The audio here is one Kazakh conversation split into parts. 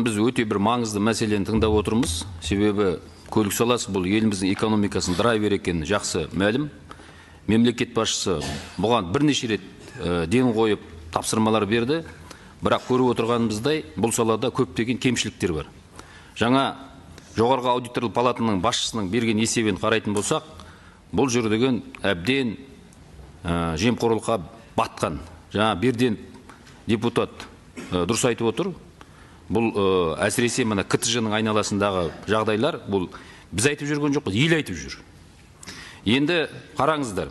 Біз өте бір маңызды мәселені тыңдап отырмыз. Себебі көлік саласы бұл еліміздің экономикасын драйвер екені жақсы мәлім. Мемлекет басшысы бұған бірнеше рет ден қойып тапсырмалар берді. Бірақ көріп отырғанымыздай бұл салада көптеген кемшіліктер бар. Жаңа жоғарғы аудиторлық палатаның басшысының берген есебін қарайтын болсақ, бұл жүрдеген әбден жемқорлыққа батқан. Жаңа берден депутат дұрыс айтып отыр. Бұл әсіресе мына КТЖ-ның айналасындағы жағдайлар, бұл біз айтып жүрген жоқпыз, ел айтып жүр. Енді қараңыздар,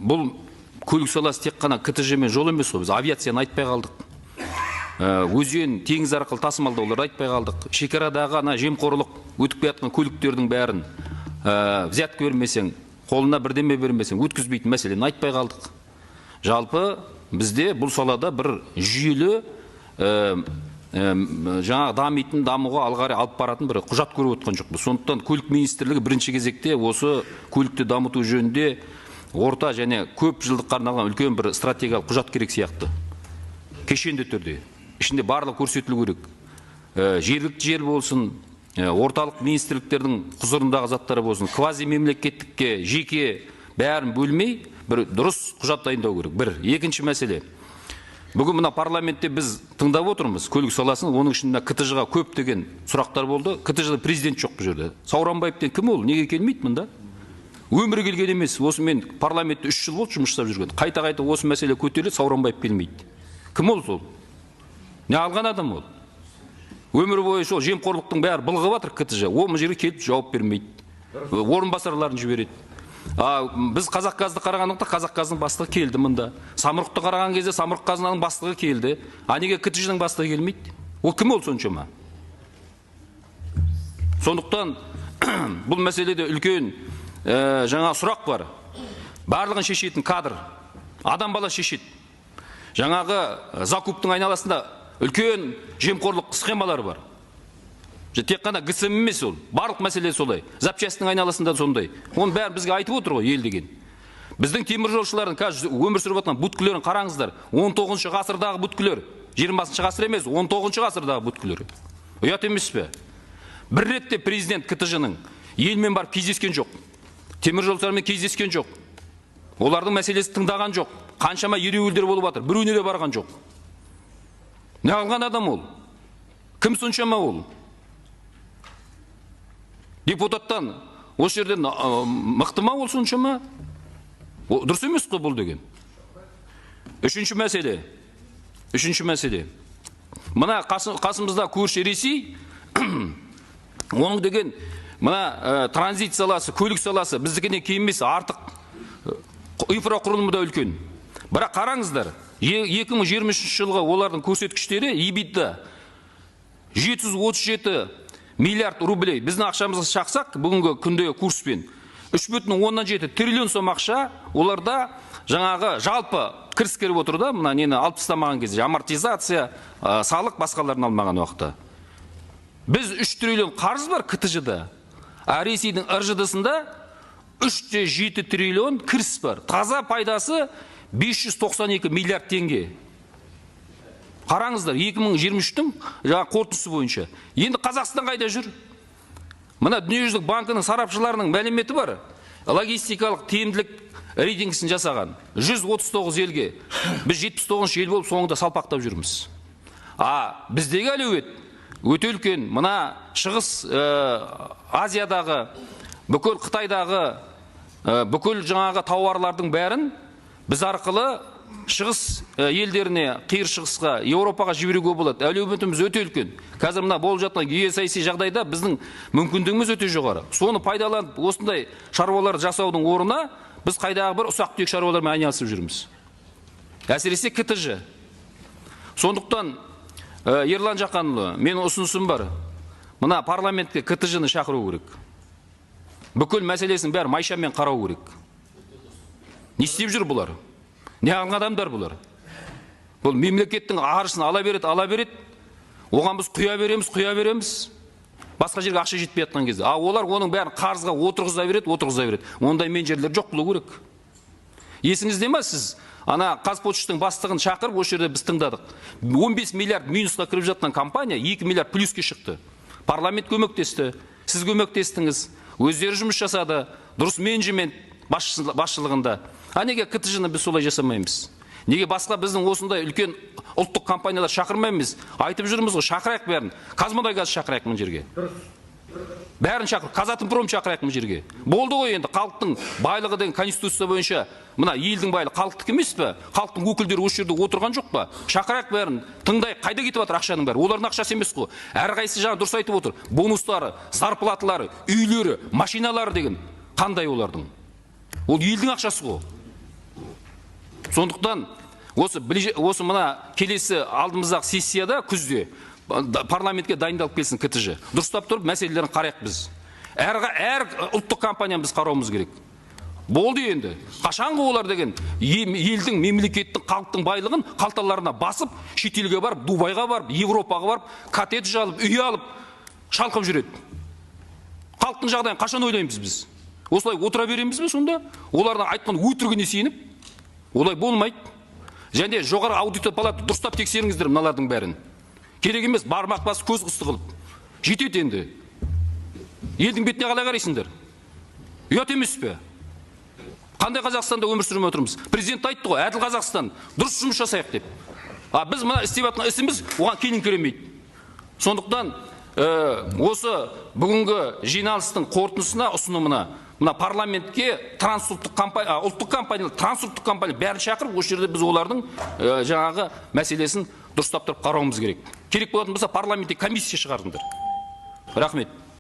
бұл көлік саласы тек қана КТЖ-мен жол емес, біз авиацияны айтпай қалдық. Өзен, теңіз арқылы тасымалдауларды айтпай қалдық. Шекарадағы ана жемқорлық өтіп жатқан көліктердің бәрін взятка бермесең, қолына бірдеме бермесең, өткізбейтін мәселені айтпай қалдық. Жалпы бізде бұл салада бір жүйелі жаңа дамуға алғары алып баратын бір құжат көріп отқан жоқпыз. Сондықтан көлік министрлігі бірінші кезекте осы көлікті дамыту жөнінде орта және көп жылдыққа арналған үлкен бір стратегиялық құжат керек сияқты. Кешенді түрде. Ішінде барлық көрсетілу керек. Жергілікті жер болсын, орталық министрліктердің құзырындағы заттары болсын, квази мемлекеттікке, жеке бәрін бөлмей, бір дұрыс құжат дайындау керек. Бір. Екінші мәселе. Бүгін мына парламентте біз тыңдап отырмыз көлік саласын, оның ішінде КТЖ-ға көптеген сұрақтар болды. КТЖ-да президент жоқ бұл жерде. Сауранбаевтен кім ол? Неге келмейді мұнда? Өмірі келген емес. Осы мен парламентте 3 жыл болды жұмыс жасап жүрген. Қайта-қайта осы мәселе көтеріледі, Сауранбаев келмейді. Кім ол сол? Не алған адам ол? Өмір бойы сол жемқорлықтың бәрі былғап жатыр КТЖ. Ол жерге келіп жауап бермейді. Орынбасарларын жібереді. Біз Қазақгазды қарағандықта Қазақгаздың бастығы келді мұнда. Самұрықты қараған кезде Самұрық қазынаның бастығы келді. Неге КТЖ-ның бастығы келмейді? Ол кім ол соншама? Сондықтан бұл мәселеде үлкен жаңа сұрақ бар. Барлығын шешетін кадр. Адам бала шешеді. Жаңағы закуптың айналасында үлкен жемқорлық схемалары бар. Тек қана ГСМ емес ол. Барлық мәселе солай. Запчастың айналасында сондай. Оны бәрі бізге айтып отыр ғой ел деген. Біздің теміржолшылардың қазір өмір сүріп жатқан бүткілерін қараңыздар. 19 ғасырдағы бүткілер. 20 ғасыр емес, 19 ғасырдағы бүткілер. Ұят емес пе? Бір ретте президент КТЖ-ның елмен барып кездескен жоқ. Теміржолшылармен кездескен жоқ. Олардың мәселесі тыңдаған жоқ. Қаншама ереуілдер болып жатыр. Біреуіне де барған жоқ. Не алған адам ол? Кім соншама ол? Депутаттан осы жерден мықты ма ол соншама? Дұрыс емес қой бұл деген. Үшінші мәселе. Мына қасымызда көрші Ресей, оның деген мына транзит саласы, көлік саласы біздікіне кейінмесі артық инфрақұрылымы да үлкен. Бірақ қараңыздар, 2023 жылғы олардың көрсеткіштері EBITDA 737 миллиард рублей. Біздің ақшамызды шақсақ, бүгінгі күнде курспен 3,7 триллион сом ақша, оларда жаңағы жалпы кіріс керіп отыр да, мына нені алып тастамаған кезде, амортизация, салық басқаларын алмаған уақытта. Біз 3 триллион қарыз бар КТЖ-да, а Ресейдің РЖД-сында 3,7 триллион кіріс бар. Таза пайдасы 592 миллиард теңге. Қараңыздар, 2023-тің жаңа қорытындысы бойынша. Енді Қазақстан қайда жүр? Мына Дүниежүзілік банкының сарапшыларының мәліметі бар. Логистикалық тиімділік рейтингісін жасаған. 139 елге. Біз 79 ел болып соңында салпақтап жүрміз. Біздегі әлеует өте үлкен. Мына Шығыс Азиядағы, бүкіл Қытайдағы, бүкіл жаңағы тауарлардың бәрін біз арқылы шығыс елдеріне, қиыр шығысқа, Еуропаға жіберуге болады. Әлеуметіміз өте үлкен. Қазір мына болып жатқан геосаяси жағдайда біздің мүмкіндігіміз өте жоғары. Соны пайдаланып, осындай шаруаларды жасаудың орнына біз қайдағы бір ұсақ-түйек шаруалармен айналысып жүрміз. Әсіресе КТЖ. Сондықтан Ерлан Жақанұлы, менің ұсынысым бар. Мына парламентке КТЖ-ны шақыру керек. Бүкіл мәселесін бәрі майшамен қарау керек. Не істеп жүр бұлар? Не алған адамдар бұлар? Бұл мемлекеттің аршысын ала береді. Оған біз құя береміз. Басқа жерге ақша жетпей жатқан кезде. Олар оның бәрін қарызға отырғыза береді. Ондай мен жерлер жоқ болу керек. Есіңізде ме сіз ана Қазпоштаның бастығын шақырып, осы жерде біз тыңдадық. 15 миллиард минусқа кіріп жатқан компания 2 миллиард плюске шықты. Парламент көмектесті, сіз көмектестіңіз, өздері жұмыс жасады, дұрыс менеджмент басшылығында. А неге КТЖ-ны біз солай жасамаймыз? Неге басқа біздің осындай үлкен ұлттық компаниялар шақырмаймыз? Айтып жүрміз ғой, шақырайық бәрін. Қазмұнайгаз шақырайық мұн жерге. Бәрін шақыр, Қазатомпром шақырайық мұн жерге. Болды ғой енді, халықтың байлығы деген конституция бойынша, мына елдің байлығы халықтық емес пе? Халықтың өкілдері осы жерде отырған жоқ па? Шақырайық бәрін. Тыңдай, қайда кетіп жатыр ақшаның бәрі? Олардың ақшасы емес қой. Әрқайсысы жаңа дұрыс айтып отыр. Бонустары, зарплаталары, үйлері, машиналары деген қандай олардың? Ол елдің ақшасы ғой. Сондықтан осы мына келесі алдымыздағы сессияда күзде парламентке дайындалып келсін КТЖ. Дұрыстап тұрып мәселелерін қарайық біз. Әр ұлттық компанияны біз қарауымыз керек. Болды енді. Қашанғы олар деген елдің, мемлекеттің, халықтың байлығын қалталарына басып, шетелге барып, Дубайға барып, Европаға барып, коттедж алып, үй алып, шалқып жүреді. Халықтың жағдайын қашан ойлаймыз біз? Осылай отыра береміз бе сонда? Олардың айтқан өтірігіне сеніп? Олай болмайды. Және жоғары аудитория палата дұрыстап тексеріңіздер мыналардың бәрін. Керек емес, бармақ басып көз қысты қылып. Жетеді енді. Елдің бетіне қалай қарайсыңдар? Ұят емес пе? Қандай Қазақстанда өмір сүріп отырмыз? Президент айтты ғой, әділ Қазақстан, дұрыс жұмыс жасайық деп. Біз мына істеп жатқан ісіміз оған келіңкіремейді. Сондықтан осы бүгінгі жиналыстың қорытындысына, ұсынымына мына парламентке ұлттық компания, трансұлттық компания бәрін шақырып, осы жерде біз олардың жаңағы мәселесін дұрыстап тұрып қарауымыз керек. Керек болатын болса парламентте комиссия шығардыңдар. Рахмет.